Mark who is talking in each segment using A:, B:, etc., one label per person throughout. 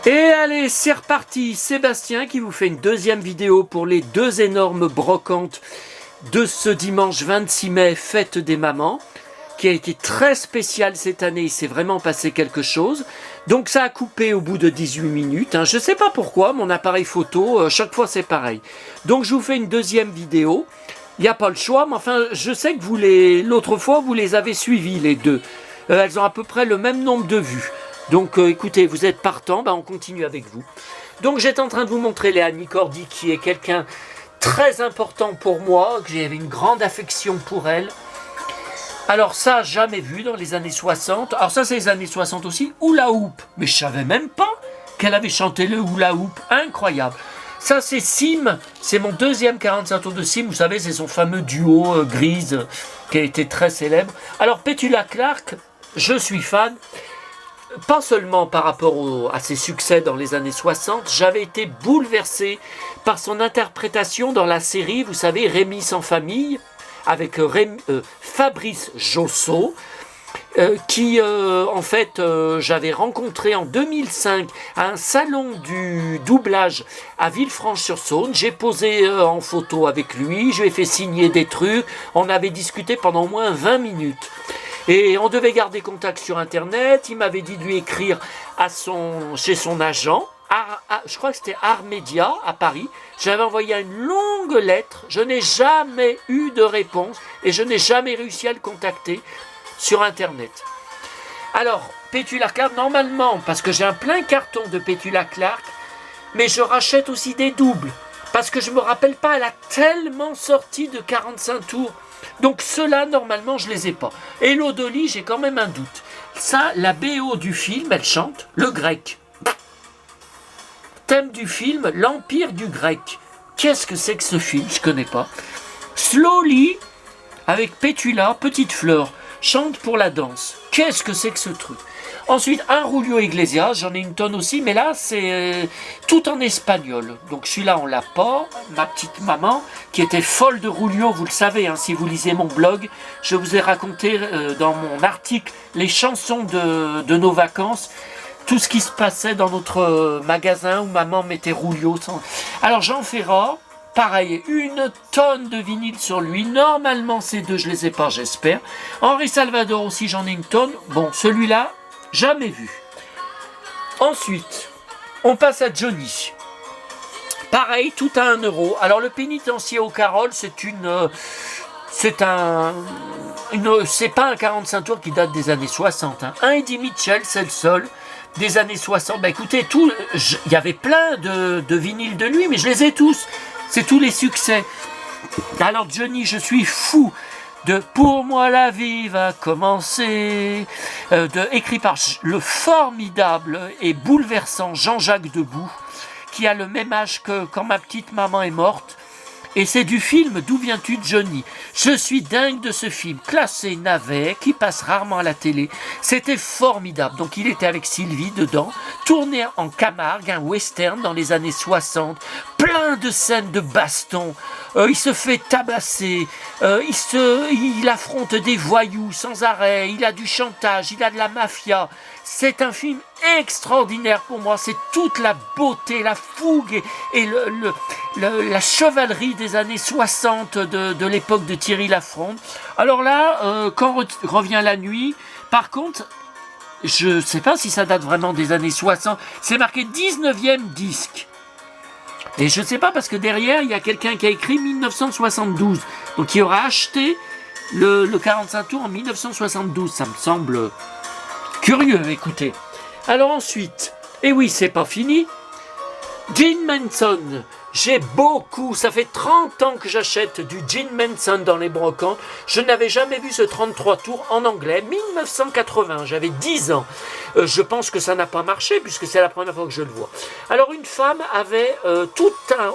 A: Et allez, c'est reparti. Sébastien qui vous fait une deuxième vidéo pour les deux énormes brocantes de ce dimanche 26 mai, fête des mamans, qui a été très spéciale cette année. Il s'est vraiment passé quelque chose. Donc ça a coupé au bout de 18 minutes. Je ne sais pas pourquoi, mon appareil photo, chaque fois c'est pareil. Donc je vous fais une deuxième vidéo. Il n'y a pas le choix, mais enfin, je sais que l'autre fois, vous les avez suivies, les deux. Elles ont à peu près le même nombre de vues. Donc écoutez, vous êtes partant, on continue avec vous. Donc j'étais en train de vous montrer Léanie Cordy, qui est quelqu'un très important pour moi, que j'avais une grande affection pour elle. Alors ça, jamais vu dans les années 60. Alors ça, c'est les années 60 aussi. Hula Hoop. Mais je savais même pas qu'elle avait chanté le Hula Hoop. Incroyable. Ça, c'est Sim. C'est mon deuxième 45 tours de Sim. Vous savez, c'est son fameux duo Grise qui a été très célèbre. Alors, Petula Clark, je suis fan. Pas seulement par rapport à ses succès dans les années 60, j'avais été bouleversé par son interprétation dans la série, vous savez, Rémi sans famille, avec Fabrice Josso, qui en fait j'avais rencontré en 2005 à un salon du doublage à Villefranche-sur-Saône. J'ai posé en photo avec lui, je lui ai fait signer des trucs, on avait discuté pendant au moins 20 minutes. Et on devait garder contact sur Internet. Il m'avait dit de lui écrire chez son agent, je crois que c'était Art Media à Paris. J'avais envoyé une longue lettre. Je n'ai jamais eu de réponse et je n'ai jamais réussi à le contacter sur Internet. Alors, Petula Clark, normalement, parce que j'ai un plein carton de Petula Clark, mais je rachète aussi des doubles. Parce que je ne me rappelle pas, elle a tellement sorti de 45 tours. Donc ceux-là, normalement, je les ai pas. Et l'Odoli, j'ai quand même un doute. Ça, la BO du film, elle chante le grec. Thème du film, l'Empire du grec. Qu'est-ce que c'est que ce film? Je connais pas. Slowly, avec Petula, Petite Fleur, chante pour la danse. Qu'est-ce que c'est que ce truc? Ensuite, un Julio Iglesias, j'en ai une tonne aussi, mais là, c'est tout en espagnol. Donc celui-là, on l'a pas. Ma petite maman, qui était folle de Julio, vous le savez, si vous lisez mon blog, je vous ai raconté dans mon article les chansons de nos vacances, tout ce qui se passait dans notre magasin où maman mettait Julio. Alors Jean Ferrat, pareil, une tonne de vinyle sur lui. Normalement, ces deux, je les ai pas, j'espère. Henri Salvador aussi, j'en ai une tonne. Bon, celui-là, jamais vu. Ensuite, on passe à Johnny. Pareil, tout à 1 euro. Alors, le pénitencier aux Caroles, c'est pas un 45 tours qui date des années 60. Un Eddie Mitchell, c'est le seul des années 60. Écoutez, il y avait plein de vinyles de lui, mais je les ai tous. C'est tous les succès. Alors, Johnny, je suis fou de Pour moi la vie va commencer, écrit par le formidable et bouleversant Jean-Jacques Debout, qui a le même âge que quand ma petite maman est morte. Et c'est du film D'où viens-tu Johnny? Je suis dingue de ce film, classé navet, qui passe rarement à la télé. C'était formidable. Donc il était avec Sylvie dedans, tourné en Camargue, un western dans les années 60, plein de scènes de baston. Il se fait tabasser, il affronte des voyous sans arrêt, il a du chantage, il a de la mafia. C'est un film extraordinaire pour moi, c'est toute la beauté, la fougue et la chevalerie des années 60 de l'époque de Thierry Lafronde. Alors là, quand revient la nuit, par contre, je ne sais pas si ça date vraiment des années 60, c'est marqué 19e disque. Et je ne sais pas parce que derrière, il y a quelqu'un qui a écrit 1972, donc il aura acheté le 45 tours en 1972, ça me semble curieux, écoutez. Alors ensuite, et oui, c'est pas fini, Gene Manson. J'ai beaucoup, ça fait 30 ans que j'achète du Gene Manson dans les brocantes. Je n'avais jamais vu ce 33 tours en anglais, 1980, j'avais 10 ans. Je pense que ça n'a pas marché puisque c'est la première fois que je le vois. Alors une femme avait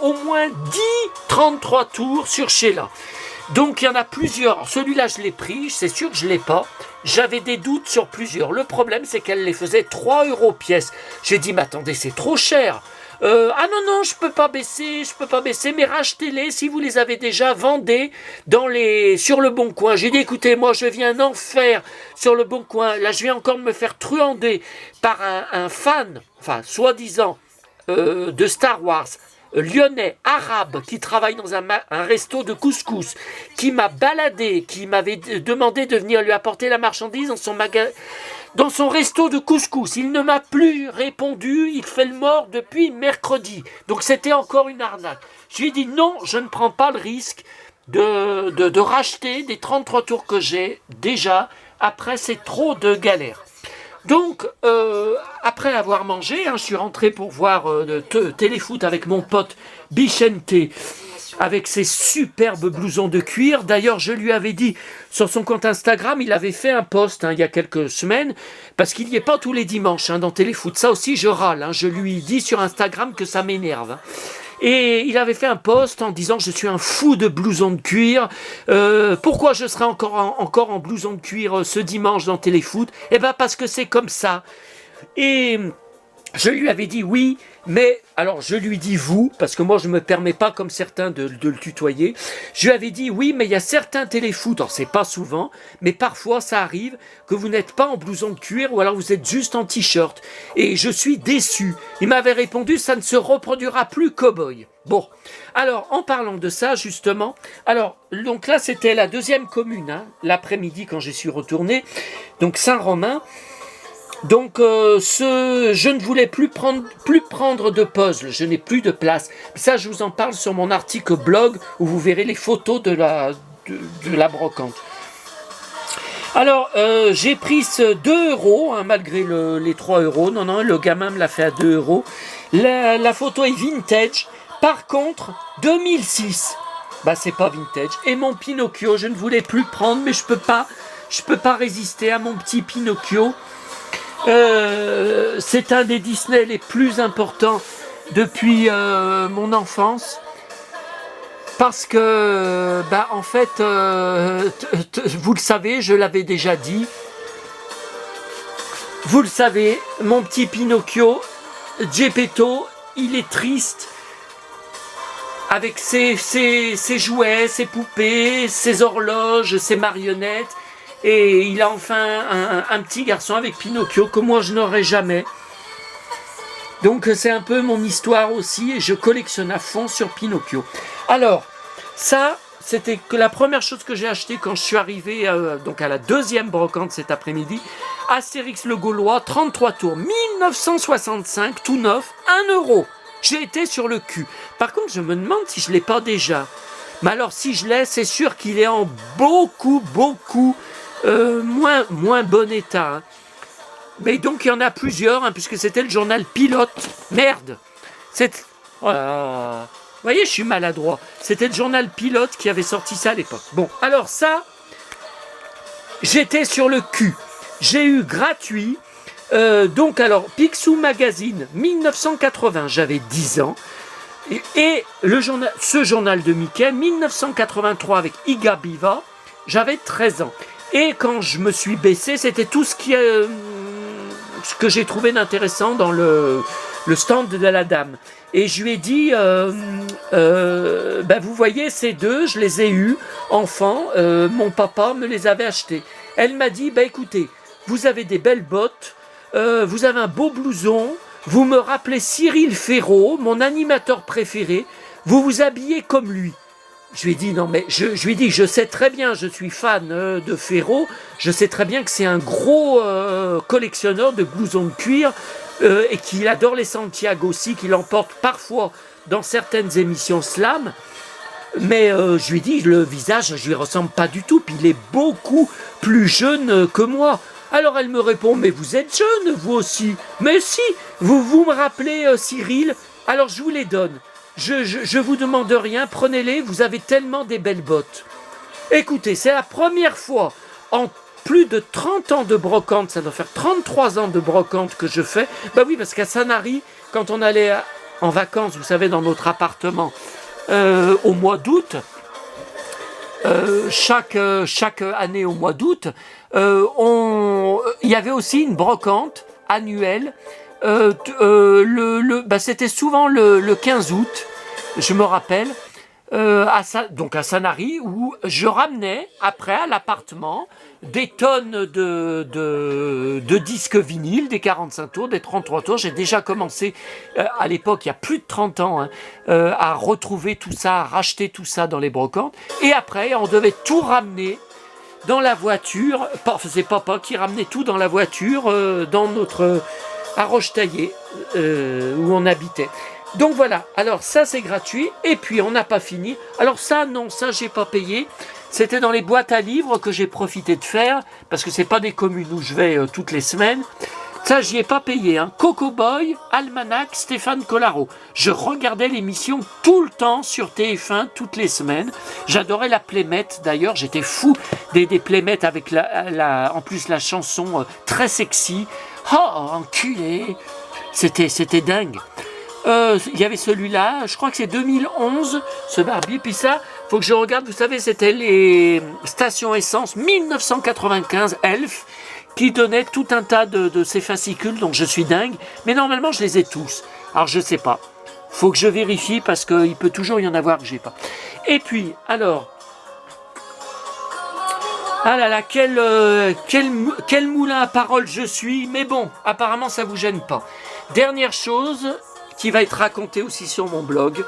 A: au moins 10 33 tours sur Sheila. Donc il y en a plusieurs. Celui-là, je l'ai pris, c'est sûr que je ne l'ai pas. J'avais des doutes sur plusieurs. Le problème, c'est qu'elle les faisait 3 € pièce. J'ai dit, mais attendez, c'est trop cher. Ah non, non, je peux pas baisser, mais rachetez-les si vous les avez déjà, vendez sur le Bon Coin. J'ai dit, écoutez, moi je viens d'en faire sur le Bon Coin. Là, je viens encore de me faire truander par un fan, enfin, soi-disant, de Star Wars, lyonnais, arabe, qui travaille dans un resto de couscous, qui m'a baladé, qui m'avait demandé de venir lui apporter la marchandise dans son resto de couscous. Il ne m'a plus répondu, il fait le mort depuis mercredi. Donc c'était encore une arnaque. Je lui ai dit non, je ne prends pas le risque de racheter des 33 tours que j'ai déjà. Après, c'est trop de galère. Donc, après avoir mangé, je suis rentré pour voir téléfoot avec mon pote Bichente, avec ses superbes blousons de cuir. D'ailleurs, je lui avais dit, sur son compte Instagram, il avait fait un post il y a quelques semaines, parce qu'il n'y est pas tous les dimanches dans téléfoot. Ça aussi, je râle. Je lui dis sur Instagram que ça m'énerve. Et il avait fait un post en disant « Je suis un fou de blouson de cuir. Pourquoi je serai encore en blouson de cuir ce dimanche dans Téléfoot ?» Eh bien parce que c'est comme ça. Et je lui avais dit oui, mais alors je lui dis vous, parce que moi je ne me permets pas comme certains de le tutoyer. Je lui avais dit oui, mais il y a certains téléfoot, alors c'est pas souvent, mais parfois ça arrive que vous n'êtes pas en blouson de cuir ou alors vous êtes juste en t-shirt. Et je suis déçu. Il m'avait répondu ça ne se reproduira plus, cow-boy. Bon, alors en parlant de ça justement, alors donc là c'était la deuxième commune, l'après-midi quand j'y suis retourné, donc Saint-Romain. Donc, je ne voulais plus prendre de puzzle, je n'ai plus de place. Ça, je vous en parle sur mon article blog où vous verrez les photos de la brocante. Alors, j'ai pris ce 2 €, malgré les 3 €. Non, le gamin me l'a fait à 2 €. La photo est vintage. Par contre, 2006, c'est pas vintage. Et mon Pinocchio, je ne voulais plus prendre, mais je peux pas résister à mon petit Pinocchio. C'est un des Disney les plus importants depuis mon enfance, parce que en fait vous le savez, je l'avais déjà dit, vous le savez, mon petit Pinocchio Geppetto, il est triste avec ses jouets, ses poupées, ses horloges, ses marionnettes. Et il a enfin un petit garçon avec Pinocchio que moi je n'aurai jamais. Donc c'est un peu mon histoire aussi et je collectionne à fond sur Pinocchio. Alors, ça, c'était que la première chose que j'ai acheté quand je suis arrivé donc à la deuxième brocante cet après-midi. Astérix le Gaulois, 33 tours, 1965, tout neuf, 1 €. J'ai été sur le cul. Par contre, je me demande si je ne l'ai pas déjà. Mais alors si je l'ai, c'est sûr qu'il est en beaucoup moins bon état. Mais donc il y en a plusieurs, puisque c'était le journal Pilote. Merde. Vous voyez, je suis maladroit. C'était le journal Pilote qui avait sorti ça à l'époque. Bon, alors ça, j'étais sur le cul. J'ai eu gratuit. Donc alors, Picsou Magazine, 1980, j'avais 10 ans. Et ce journal de Mickey, 1983 avec Iga Biva, j'avais 13 ans. Et quand je me suis baissé, c'était tout ce que j'ai trouvé d'intéressant dans le stand de la dame. Et je lui ai dit, vous voyez, ces deux, je les ai eus, enfants, mon papa me les avait achetés. Elle m'a dit, écoutez, vous avez des belles bottes, vous avez un beau blouson, vous me rappelez Cyril Ferraud, mon animateur préféré, vous vous habillez comme lui. Je lui ai dit, non mais, je lui ai dit, je sais très bien, je suis fan de Ferraud, je sais très bien que c'est un gros collectionneur de blousons de cuir et qu'il adore les Santiago aussi, qu'il emporte parfois dans certaines émissions slam. Mais je lui ai dit, le visage, je lui ressemble pas du tout, puis il est beaucoup plus jeune que moi. Alors elle me répond, mais vous êtes jeune vous aussi. Mais si, vous me rappelez Cyril, alors je vous les donne. Je vous demande rien, prenez-les, vous avez tellement des belles bottes. Écoutez, c'est la première fois en plus de 30 ans de brocante, ça doit faire 33 ans de brocante que je fais. Oui, parce qu'à Sanary, quand on allait en vacances, vous savez, dans notre appartement, au mois d'août, chaque année au mois d'août, il y avait aussi une brocante annuelle C'était souvent le 15 août, je me rappelle, donc à Sanary, où je ramenais après à l'appartement des tonnes de disques vinyles, des 45 tours, des 33 tours. J'ai déjà commencé à l'époque, il y a plus de 30 ans, à retrouver tout ça, à racheter tout ça dans les brocantes. Et après, on devait tout ramener dans la voiture. C'est papa qui ramenait tout dans la voiture, dans notre à Rochetaillé, où on habitait. Donc voilà, alors ça c'est gratuit, et puis on n'a pas fini. Alors ça, non, ça j'ai pas payé. C'était dans les boîtes à livres que j'ai profité de faire, parce que c'est pas des communes où je vais toutes les semaines. Ça, j'y ai pas payé. Hein. Coco Boy, Almanach, Stéphane Collaro. Je regardais l'émission tout le temps sur TF1, toutes les semaines. J'adorais la Playmate, d'ailleurs. J'étais fou des Playmates avec en plus la chanson très sexy. Oh, enculé. C'était dingue. Il y avait celui-là, je crois que c'est 2011, ce Barbie. Puis ça, faut que je regarde, vous savez, c'était les stations essence 1995, Elf, qui donnait tout un tas de ces fascicules, donc je suis dingue. Mais normalement, je les ai tous. Alors, je sais pas. Faut que je vérifie parce qu'il peut toujours y en avoir que j'ai pas. Et puis, alors... Ah là là, quel moulin à paroles je suis. Mais bon, apparemment, ça vous gêne pas. Dernière chose... qui va être raconté aussi sur mon blog.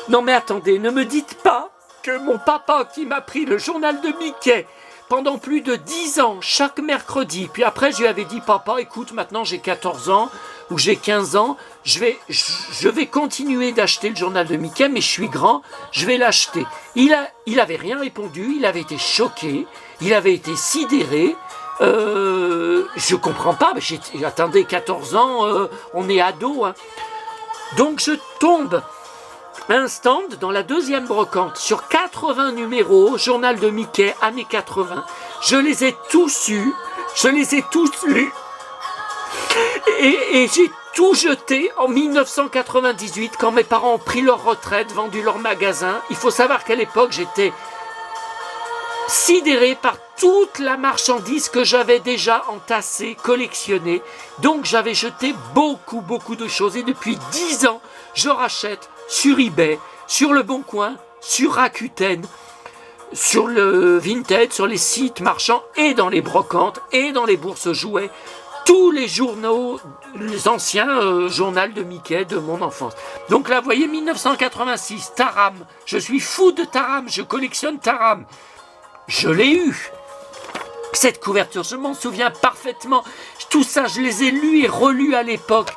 A: Non mais attendez, ne me dites pas que mon papa qui m'a pris le journal de Mickey pendant plus de 10 ans, chaque mercredi, puis après je lui avais dit, papa, écoute, maintenant j'ai 14 ans, ou j'ai 15 ans, je vais continuer d'acheter le journal de Mickey, mais je suis grand, je vais l'acheter. Il avait rien répondu, il avait été choqué, il avait été sidéré. Je comprends pas, mais j'attendais 14 ans, on est ado, hein. Donc je tombe un stand dans la deuxième brocante sur 80 numéros, journal de Mickey, années 80. Je les ai tous eus, je les ai tous lus. Et j'ai tout jeté en 1998 quand mes parents ont pris leur retraite, vendu leur magasin. Il faut savoir qu'à l'époque, j'étais sidéré par toute la marchandise que j'avais déjà entassée, collectionnée. Donc j'avais jeté beaucoup de choses. Et depuis 10 ans, je rachète sur eBay, sur Le Bon Coin, sur Rakuten, sur le Vinted, sur les sites marchands et dans les brocantes et dans les bourses jouets. Tous les journaux, les anciens journaux de Mickey de mon enfance. Donc là, vous voyez, 1986, Taram. Je suis fou de Taram, je collectionne Taram. Je l'ai eu. Cette couverture, je m'en souviens parfaitement. Tout ça, je les ai lus et relus à l'époque.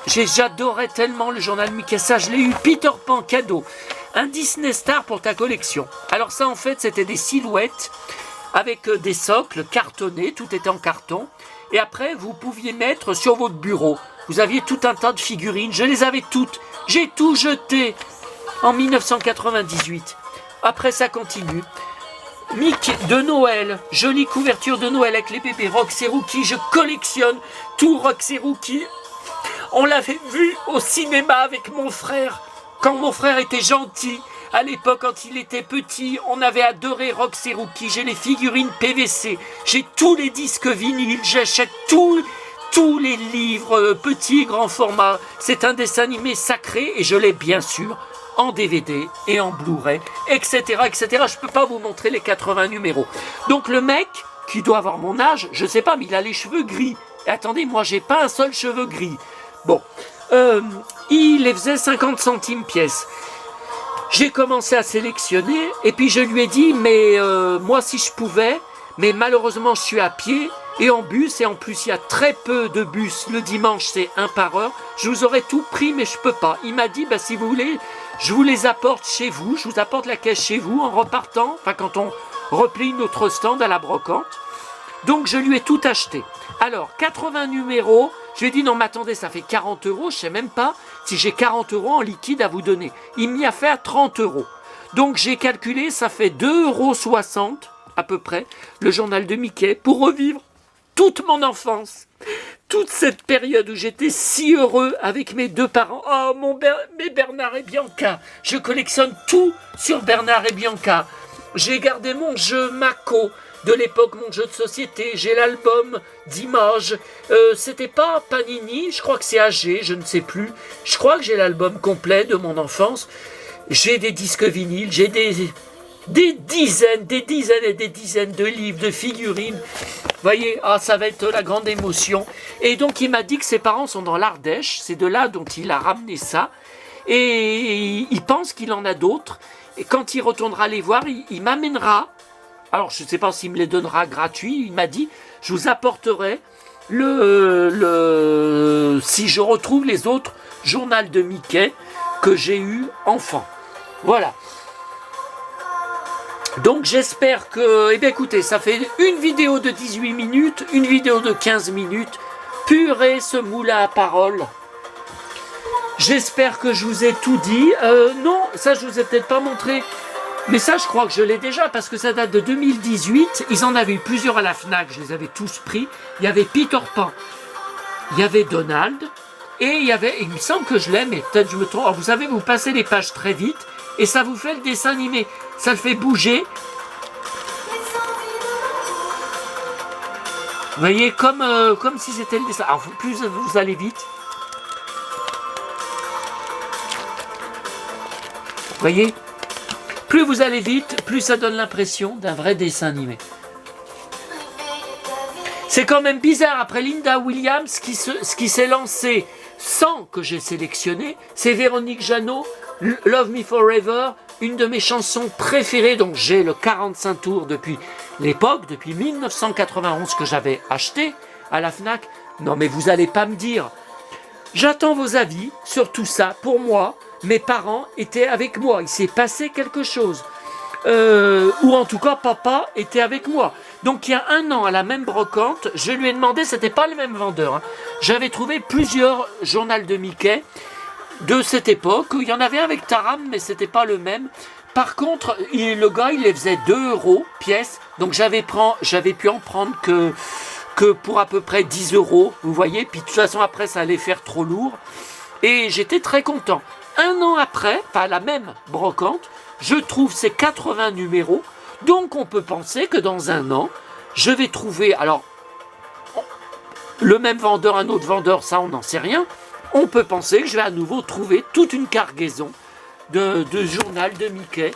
A: J'adorais tellement le journal Mickey. Ça, je l'ai eu. Peter Pan, cadeau. Un Disney Star pour ta collection. Alors ça, en fait, c'était des silhouettes avec des socles cartonnés. Tout était en carton. Et après, vous pouviez mettre sur votre bureau. Vous aviez tout un tas de figurines. Je les avais toutes. J'ai tout jeté en 1998. Après, ça continue. Mickey de Noël, jolie couverture de Noël avec les bébés Rox et Rookie, je collectionne tout Rox et Rookie. On l'avait vu au cinéma avec mon frère, quand mon frère était gentil. À l'époque, quand il était petit, on avait adoré Rox et Rookie. J'ai les figurines PVC, j'ai tous les disques vinyles, j'achète tous les livres, petits et grands formats. C'est un dessin animé sacré et je l'ai bien sûr en DVD et en Blu-ray, etc., etc. Je peux pas vous montrer les 80 numéros. Donc le mec, qui doit avoir mon âge, je sais pas, mais il a les cheveux gris. Et attendez, moi j'ai pas un seul cheveu gris. Bon, il les faisait 50 centimes pièce. J'ai commencé à sélectionner, et puis je lui ai dit, mais moi si je pouvais, mais malheureusement je suis à pied, et en bus, et en plus il y a très peu de bus, le dimanche c'est 1 par heure, je vous aurais tout pris mais je peux pas. Il m'a dit, bah, si vous voulez, je vous les apporte chez vous, je vous apporte la caisse chez vous en repartant, enfin quand on replie notre stand à la brocante. Donc je lui ai tout acheté. Alors 80 numéros, je lui ai dit non mais attendez, ça fait 40 euros, je sais même pas si j'ai 40 euros en liquide à vous donner. Il m'y a fait à 30 euros. Donc j'ai calculé, ça fait 2,60 € à peu près, le journal de Mickey, pour revivre toute mon enfance. Toute cette période où j'étais si heureux avec mes deux parents. Oh, mes Bernard et Bianca. Je collectionne tout sur Bernard et Bianca. J'ai gardé mon jeu Mako. de l'époque Mon jeu de société, j'ai l'album d'images, c'était pas Panini, je crois que c'est AG, je ne sais plus, je crois que j'ai l'album complet de mon enfance, j'ai des disques vinyles, j'ai des dizaines et des dizaines de livres, de figurines. Vous voyez, ah, ça va être la grande émotion. Et donc il m'a dit que ses parents sont dans l'Ardèche, c'est de là dont il a ramené ça, et il pense qu'il en a d'autres, et quand il retournera les voir, il m'amènera, alors je ne sais pas s'il me les donnera gratuits, il m'a dit, je vous apporterai si je retrouve les autres journaux de Mickey que j'ai eu enfant. Voilà. Donc j'espère que, eh bien écoutez, ça fait une vidéo de 18 minutes, une vidéo de 15 minutes, purée ce moulin à parole. J'espère que je vous ai tout dit. Non, ça je vous ai peut-être pas montré, mais ça je crois que je l'ai déjà, parce que ça date de 2018, ils en avaient eu plusieurs à la FNAC, je les avais tous pris. Il y avait Peter Pan, il y avait Donald, et il y avait, il me semble que je l'ai, mais peut-être je me trompe. Alors, vous savez, vous passez les pages très vite, et ça vous fait le dessin animé, ça le fait bouger. Vous voyez, comme si c'était le dessin. Alors plus vous allez vite, vous voyez, plus vous allez vite, plus ça donne l'impression d'un vrai dessin animé. C'est quand même bizarre, après Linda Williams, ce qui s'est lancé sans que j'ai sélectionné, c'est Véronique Jeannot, Love Me Forever, une de mes chansons préférées, donc j'ai le 45 tours depuis l'époque, depuis 1991 que j'avais acheté à la FNAC. Non mais vous n'allez pas me dire, j'attends vos avis sur tout ça. Pour moi, mes parents étaient avec moi, il s'est passé quelque chose. Ou en tout cas papa était avec moi. Donc il y a un an à la même brocante, je lui ai demandé, c'était pas le même vendeur, hein. J'avais trouvé plusieurs journaux de Mickey de cette époque, il y en avait un avec Taram mais c'était pas le même. Par contre le gars il les faisait 2 € pièce, donc j'avais pu en prendre que pour à peu près 10 €, vous voyez, puis de toute façon après ça allait faire trop lourd et j'étais très content. Un an après, pas la même brocante, je trouve ces 80 numéros, donc on peut penser que dans un an, je vais trouver, alors, le même vendeur, un autre vendeur, ça on n'en sait rien, on peut penser que je vais à nouveau trouver toute une cargaison de journal de Mickey,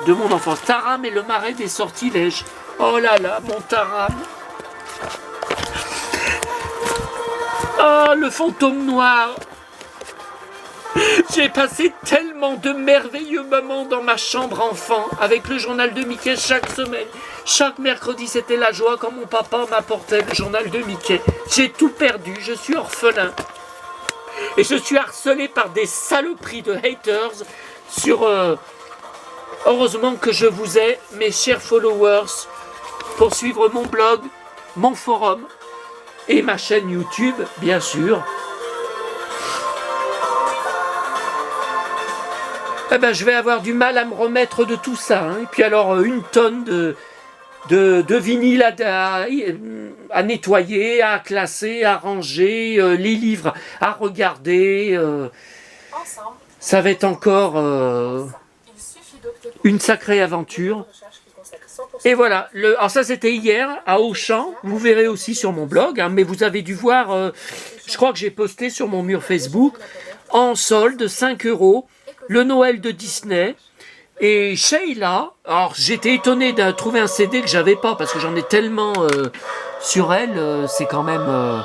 A: de mon enfance. Taram et le marais des sortilèges. Oh là là, mon Taram. Ah, le fantôme noir. J'ai passé tellement de merveilleux moments dans ma chambre enfant avec le journal de Mickey chaque semaine. Chaque mercredi, c'était la joie quand mon papa m'apportait le journal de Mickey. J'ai tout perdu, je suis orphelin. Et je suis harcelé par des saloperies de haters sur... Heureusement que je vous ai, mes chers followers, pour suivre mon blog, mon forum et ma chaîne YouTube, bien sûr. Eh ben, je vais avoir du mal à me remettre de tout ça. Hein. Et puis alors, une tonne de vinyle à nettoyer, à classer, à ranger, les livres à regarder. Ça va être encore une sacrée aventure. Et voilà, alors ça c'était hier à Auchan, vous verrez aussi sur mon blog, hein, mais vous avez dû voir, je crois que j'ai posté sur mon mur Facebook, en solde, 5 €, le Noël de Disney. Et Sheila, alors j'étais étonné de trouver un CD que j'avais pas, parce que j'en ai tellement sur elle, c'est quand même